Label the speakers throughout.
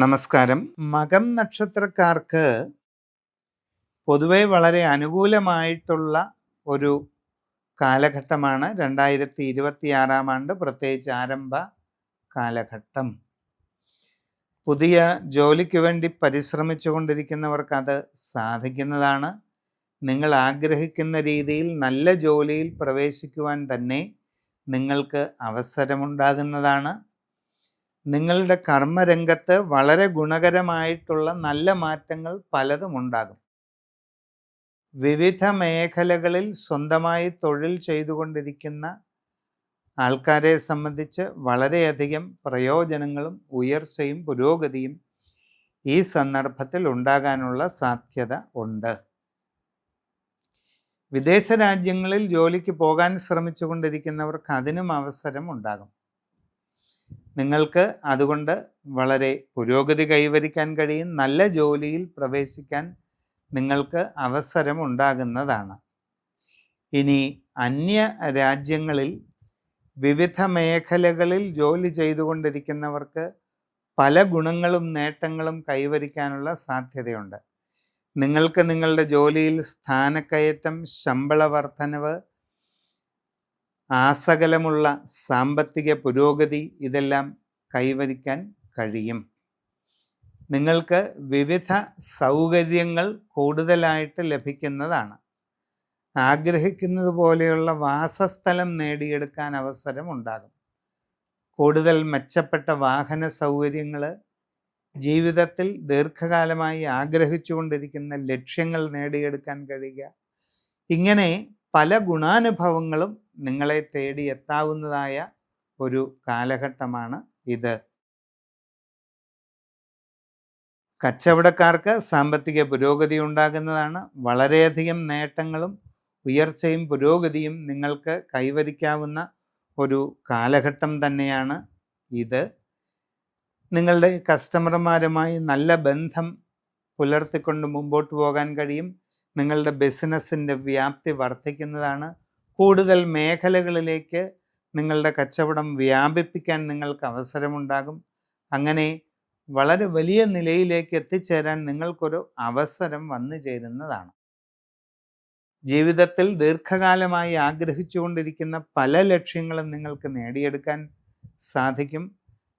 Speaker 1: നമസ്കാരം. മകം നക്ഷത്രക്കാർക്ക് പൊതുവെ വളരെ അനുകൂലമായിട്ടുള്ള ഒരു കാലഘട്ടമാണ് 2026 ആണ്ട്, പ്രത്യേകിച്ച് ആരംഭ കാലഘട്ടം. പുതിയ ജോലിക്ക് വേണ്ടി പരിശ്രമിച്ചു കൊണ്ടിരിക്കുന്നവർക്ക് അത് സാധിക്കുന്നതാണ്. നിങ്ങൾ ആഗ്രഹിക്കുന്ന രീതിയിൽ നല്ല ജോലിയിൽ പ്രവേശിക്കുവാൻ തന്നെ നിങ്ങൾക്ക് അവസരമുണ്ടാകുന്നതാണ്. നിങ്ങളുടെ കർമ്മരംഗത്ത് വളരെ ഗുണകരമായിട്ടുള്ള നല്ല മാറ്റങ്ങൾ പലതും ഉണ്ടാകും. വിവിധ മേഖലകളിൽ സ്വന്തമായി തൊഴിൽ ചെയ്തുകൊണ്ടിരിക്കുന്ന ആൾക്കാരെ സംബന്ധിച്ച് വളരെയധികം പ്രയോജനങ്ങളും ഉയർച്ചയും പുരോഗതിയും ഈ സന്ദർഭത്തിൽ ഉണ്ടാകാനുള്ള സാധ്യത ഉണ്ട്. വിദേശ രാജ്യങ്ങളിൽ ജോലിക്ക് പോകാൻ ശ്രമിച്ചു കൊണ്ടിരിക്കുന്നവർക്ക് അതിനും അവസരം ഉണ്ടാകും. നിങ്ങൾക്ക് അതുകൊണ്ട് വളരെ പുരോഗതി കൈവരിക്കാൻ കഴിയും. നല്ല ജോലിയിൽ പ്രവേശിക്കാൻ നിങ്ങൾക്ക് അവസരം ഉണ്ടാകുന്നതാണ്. ഇനി അന്യ രാജ്യങ്ങളിൽ വിവിധ മേഖലകളിൽ ജോലി ചെയ്തുകൊണ്ടിരിക്കുന്നവർക്ക് പല ഗുണങ്ങളും നേട്ടങ്ങളും കൈവരിക്കാനുള്ള സാധ്യതയുണ്ട്. നിങ്ങൾക്ക് നിങ്ങളുടെ ജോലിയിൽ സ്ഥാനക്കയറ്റം, ശമ്പള വർധനവ്, ആസകലമുള്ള സാമ്പത്തിക പുരോഗതി ഇതെല്ലാം കൈവരിക്കാൻ കഴിയും. നിങ്ങൾക്ക് വിവിധ സൗകര്യങ്ങൾ കൂടുതലായിട്ട് ലഭിക്കുന്നതാണ്. ആഗ്രഹിക്കുന്നത് പോലെയുള്ള വാസസ്ഥലം നേടിയെടുക്കാൻ അവസരം ഉണ്ടാകും. കൂടുതൽ മെച്ചപ്പെട്ട വാഹന സൗകര്യങ്ങൾ, ജീവിതത്തിൽ ദീർഘകാലമായി ആഗ്രഹിച്ചുകൊണ്ടിരിക്കുന്ന ലക്ഷ്യങ്ങൾ നേടിയെടുക്കാൻ കഴിയുക, ഇങ്ങനെ പല ഗുണാനുഭവങ്ങളും നിങ്ങളെ തേടി എത്താവുന്നതായ ഒരു കാലഘട്ടമാണ് ഇത്. കച്ചവടക്കാർക്ക് സാമ്പത്തിക പുരോഗതി ഉണ്ടാകുന്നതാണ്. വളരെയധികം നേട്ടങ്ങളും ഉയർച്ചയും പുരോഗതിയും നിങ്ങൾക്ക് കൈവരിക്കാവുന്ന ഒരു കാലഘട്ടം തന്നെയാണ് ഇത്. നിങ്ങളുടെ കസ്റ്റമർമാരുമായി നല്ല ബന്ധം പുലർത്തിക്കൊണ്ട് മുമ്പോട്ട് പോകാൻ കഴിയും. നിങ്ങളുടെ ബിസിനസ്സിൻ്റെ വ്യാപ്തി വർദ്ധിക്കുന്നതാണ്. കൂടുതൽ മേഖലകളിലേക്ക് നിങ്ങളുടെ കച്ചവടം വ്യാപിപ്പിക്കാൻ നിങ്ങൾക്ക് അവസരമുണ്ടാകും. അങ്ങനെ വളരെ വലിയ നിലയിലേക്ക് എത്തിച്ചേരാൻ നിങ്ങൾക്കൊരു അവസരം വന്നു ചേരുന്നതാണ്. ജീവിതത്തിൽ ദീർഘകാലമായി ആഗ്രഹിച്ചുകൊണ്ടിരിക്കുന്ന പല ലക്ഷ്യങ്ങളും നിങ്ങൾക്ക് നേടിയെടുക്കാൻ സാധിക്കും.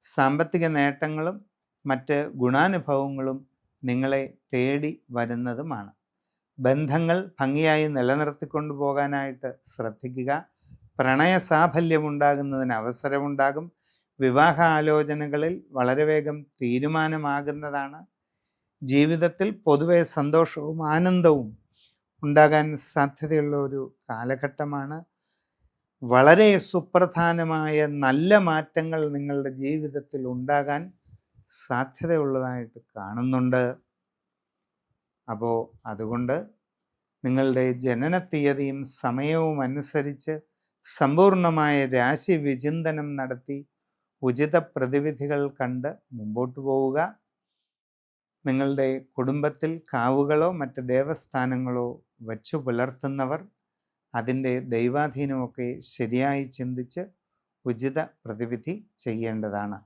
Speaker 1: സാമ്പത്തിക നേട്ടങ്ങളും മറ്റ് ഗുണാനുഭവങ്ങളും നിങ്ങളെ തേടി വരുന്നതുമാണ്. ബന്ധങ്ങൾ ഭംഗിയായി നിലനിർത്തിക്കൊണ്ടു പോകാനായിട്ട് ശ്രദ്ധിക്കുക. പ്രണയ സാഫല്യമുണ്ടാകുന്നതിന് അവസരമുണ്ടാകും. വിവാഹ ആലോചനകളിൽ വളരെ വേഗം തീരുമാനമാകുന്നതാണ്. ജീവിതത്തിൽ പൊതുവെ സന്തോഷവും ആനന്ദവും ഉണ്ടാകാൻ സാധ്യതയുള്ള ഒരു കാലഘട്ടമാണ്. വളരെ സുപ്രധാനമായ നല്ല മാറ്റങ്ങൾ നിങ്ങളുടെ ജീവിതത്തിൽ ഉണ്ടാകാൻ സാധ്യതയുള്ളതായിട്ട് കാണുന്നുണ്ട്. അപ്പോൾ അതുകൊണ്ട് നിങ്ങളുടെ ജനന തീയതിയും സമയവും അനുസരിച്ച് സമ്പൂർണമായ രാശി വിചിന്തനം നടത്തി ഉചിത പ്രതിവിധികൾ കണ്ട് മുമ്പോട്ട് പോവുക. നിങ്ങളുടെ കുടുംബത്തിൽ കാവുകളോ മറ്റ് ദേവസ്ഥാനങ്ങളോ വച്ചു പുലർത്തുന്നവർ അതിൻ്റെ ദൈവാധീനമൊക്കെ ശരിയായി ചിന്തിച്ച് ഉചിത പ്രതിവിധി ചെയ്യേണ്ടതാണ്.